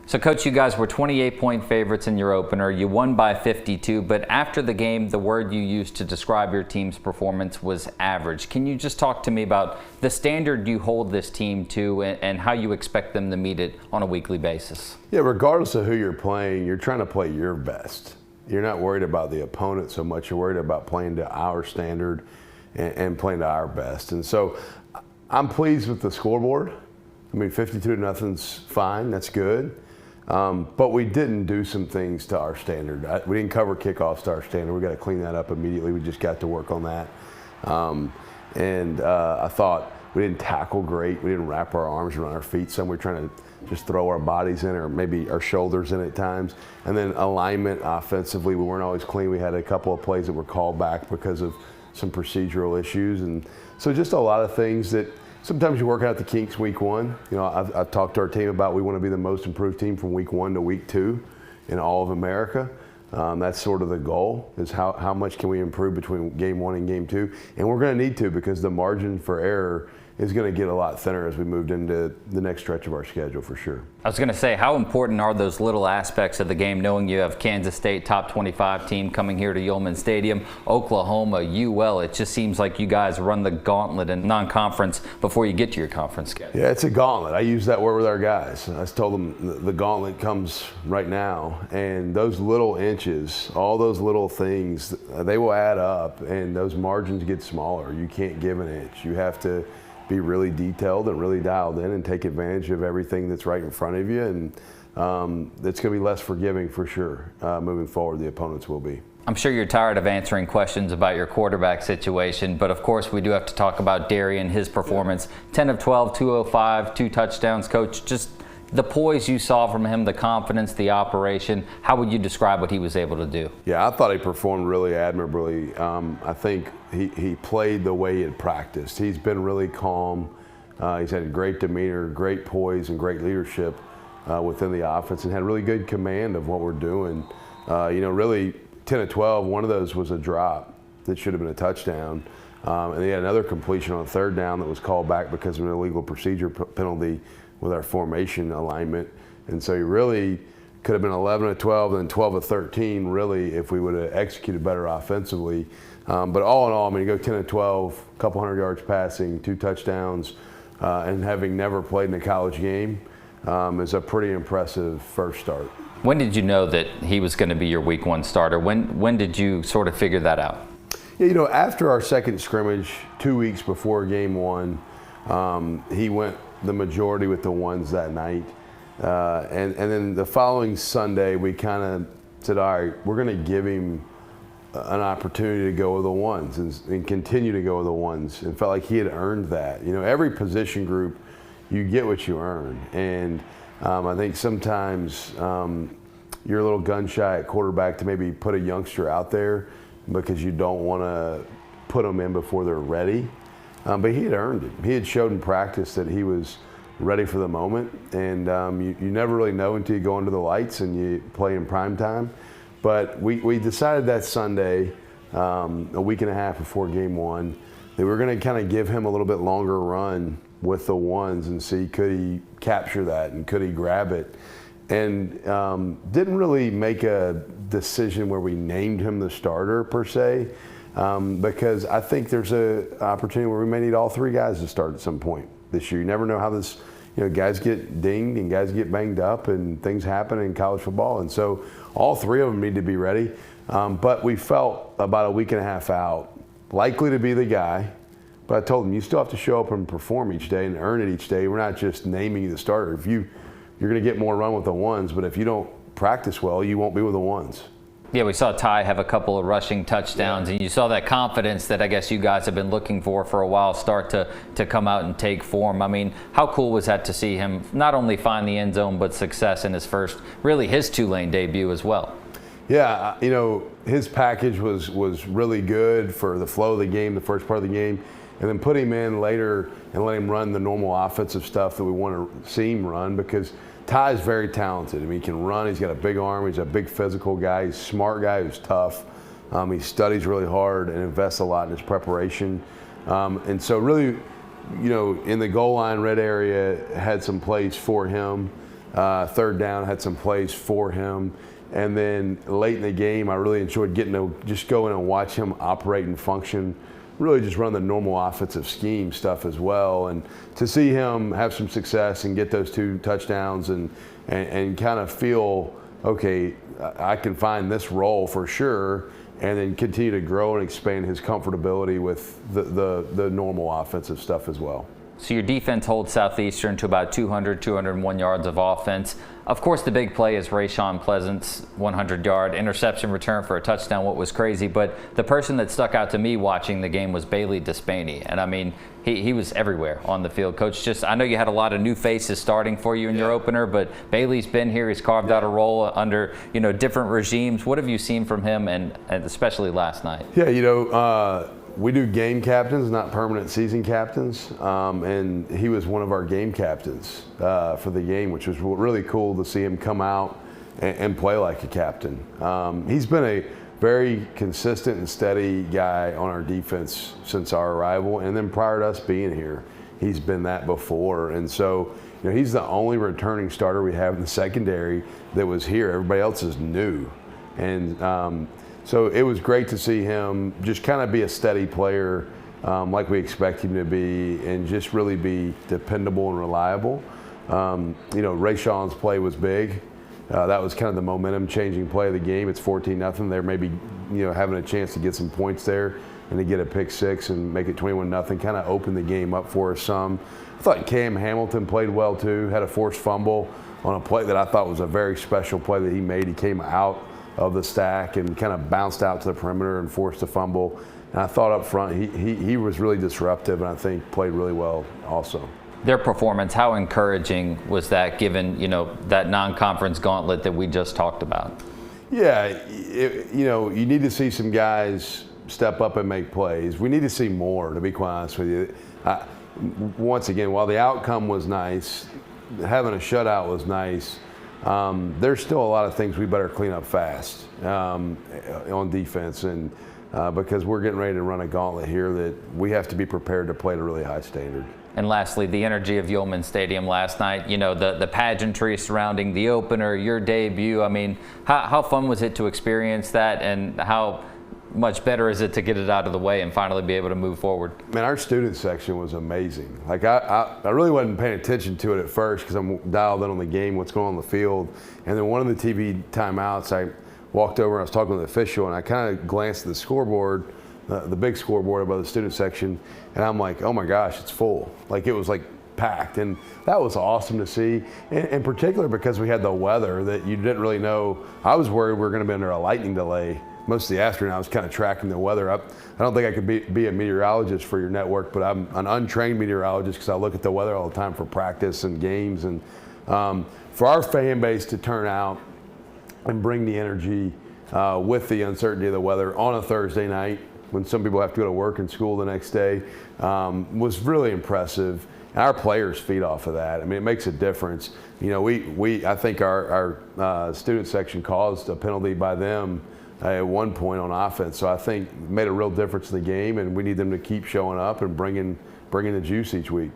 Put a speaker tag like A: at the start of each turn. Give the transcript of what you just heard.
A: So, Coach, you guys were 28-point favorites in your opener. You won by 52, but after the game, the word you used to describe your team's performance was average. Can you just talk to me about the standard you hold this team to and how you expect them to meet it on a weekly basis?
B: Yeah, regardless of who you're playing, you're trying to play your best. You're not worried about the opponent so much. You're worried about playing to our standard and playing to our best. And so I'm pleased with the scoreboard. I mean, 52-0's fine. That's good. But we didn't do some things to our standard. We didn't cover kickoffs to our standard. We got to clean that up immediately. We just got to work on that. I thought we didn't tackle great. We didn't wrap our arms around our feet. Some we're trying to just throw our bodies in, or maybe our shoulders in at times. And then alignment offensively, we weren't always clean. We had a couple of plays that were called back because of some procedural issues. And so just a lot of things that sometimes you work out the kinks week one. You know, I've talked to our team about we want to be the most improved team from week 1 to week 2 in all of America. That's sort of the goal, is how much can we improve between game 1 and game 2. And we're going to need to, because the margin for error is going to get a lot thinner as we moved into the next stretch of our schedule, for sure.
A: I was going to say, how important are those little aspects of the game, knowing you have Kansas State, top 25 team, coming here to Yulman Stadium, Oklahoma, UL. It just seems like you guys run the gauntlet in non-conference before you get to your conference schedule.
B: Yeah, it's a gauntlet. I use that word with our guys. I told them the gauntlet comes right now, and those little inches, all those little things, they will add up, and those margins get smaller. You can't give an inch. You have to be really detailed and really dialed in and take advantage of everything that's right in front of you. And it's going to be less forgiving for sure moving forward. The opponents will be.
A: I'm sure you're tired of answering questions about your quarterback situation, but of course we do have to talk about Darian, his performance. 10 of 12, 205, 2 touchdowns. Coach, just the poise you saw from him, the confidence, the operation, how would you describe what he was able to do?
B: Yeah, I thought he performed really admirably. I think he played the way he had practiced. He's been really calm. He's had great demeanor, great poise, and great leadership within the offense, and had really good command of what we're doing. Really 10 of 12, one of those was a drop that should have been a touchdown. And he had another completion on 3rd down that was called back because of an illegal procedure penalty with our formation alignment. And so he really could have been 11 of 12 and 12 of 13, really, if we would have executed better offensively. But all in all, I mean, you go 10 of 12, a couple hundred yards passing, 2 touchdowns, and having never played in a college game is a pretty impressive first start.
A: When did you know that he was going to be your week 1 starter? When did you sort of figure that out?
B: Yeah, after our second scrimmage, 2 weeks before game 1, he went the majority with the ones that night. And then the following Sunday, we kind of said, all right, we're going to give him an opportunity to go with the ones and continue to go with the ones, and felt like he had earned that. Every position group, you get what you earn. And I think sometimes you're a little gun shy at quarterback to maybe put a youngster out there because you don't want to put them in before they're ready. But he had earned it. He had showed in practice that he was ready for the moment. And you never really know until you go under the lights and you play in prime time. But we decided that Sunday, a week and a half before game 1, that we were going to kind of give him a little bit longer run with the ones and see could he capture that and could he grab it. And didn't really make a decision where we named him the starter per se. Because I think there's an opportunity where we may need all 3 guys to start at some point this year. You never know how this, guys get dinged and guys get banged up and things happen in college football. And so all 3 of them need to be ready. But we felt about a week and a half out, likely to be the guy. But I told him, you still have to show up and perform each day and earn it each day. We're not just naming you the starter. You're going to get more run with the ones, but if you don't practice well, you won't be with the ones.
A: Yeah, we saw Ty have a couple of rushing touchdowns, and you saw that confidence that I guess you guys have been looking for a while start to come out and take form. I mean, how cool was that to see him not only find the end zone, but success in his his Tulane debut as well?
B: Yeah, his package was really good for the flow of the game, the first part of the game, and then put him in later and let him run the normal offensive stuff that we want to see him run, because Ty is very talented. I mean, he can run. He's got a big arm. He's a big physical guy. He's a smart guy who's tough. He studies really hard and invests a lot in his preparation. And so really, in the goal line red area, had some plays for him third down, had some plays for him. And then late in the game, I really enjoyed getting to just go in and watch him operate and function, really just run the normal offensive scheme stuff as well. And to see him have some success and get those 2 touchdowns and kind of feel, okay, I can find this role for sure, and then continue to grow and expand his comfortability with the normal offensive stuff as well.
A: So your defense holds Southeastern to about 201 yards of offense. Of course, the big play is Rayshon Pleasant's 100-yard interception return for a touchdown, what was crazy. But the person that stuck out to me watching the game was Bailey Despaney. And, I mean, he was everywhere on the field. Coach, I know you had a lot of new faces starting for you in your opener, but Bailey's been here. He's carved out a role under, different regimes. What have you seen from him, and especially last night?
B: Yeah, we do game captains, not permanent season captains, and he was one of our game captains for the game, which was really cool to see him come out and play like a captain. He's been a very consistent and steady guy on our defense since our arrival, and then prior to us being here, he's been that before. And so, he's the only returning starter we have in the secondary that was here. Everybody else is new, and so it was great to see him just kind of be a steady player like we expect him to be, and just really be dependable and reliable. Rayshon's play was big. That was kind of the momentum-changing play of the game. It's 14-0. They're maybe having a chance to get some points there and to get a pick 6 and make it 21-0. Kind of opened the game up for us some. I thought Cam Hamilton played well too. Had a forced fumble on a play that I thought was a very special play that he made. He came out of the stack and kind of bounced out to the perimeter and forced a fumble. And I thought up front he was really disruptive, and I think played really well also.
A: Their performance, how encouraging was that, given that non-conference gauntlet that we just talked about?
B: Yeah, you need to see some guys step up and make plays. We need to see more, to be quite honest with you. Once again, while the outcome was nice, having a shutout was nice, there's still a lot of things we better clean up fast on defense, and because we're getting ready to run a gauntlet here that we have to be prepared to play at a really high standard.
A: And lastly, the energy of Yulman Stadium last night, the pageantry surrounding the opener, your debut. I mean, how fun was it to experience that, and how much better is it to get it out of the way and finally be able to move forward?
B: Man, our student section was amazing. Like, I really wasn't paying attention to it at first because I'm dialed in on the game, what's going on the field. And then one of the TV timeouts, I walked over and I was talking to the official, and I kind of glanced at the scoreboard, the big scoreboard above the student section, and I'm like, oh my gosh, it's full. Like, it was like packed, and that was awesome to see, in particular because we had the weather that you didn't really know. I was worried we were going to be under a lightning delay most of the afternoon. I was kind of tracking the weather up. I don't think I could be a meteorologist for your network, but I'm an untrained meteorologist because I look at the weather all the time for practice and games. And for our fan base to turn out and bring the energy with the uncertainty of the weather on a Thursday night when some people have to go to work and school the next day was really impressive. And our players feed off of that. I mean, it makes a difference. I think our student section caused a penalty by them at one point on offense. So I think it made a real difference in the game, and we need them to keep showing up and bringing the juice each week.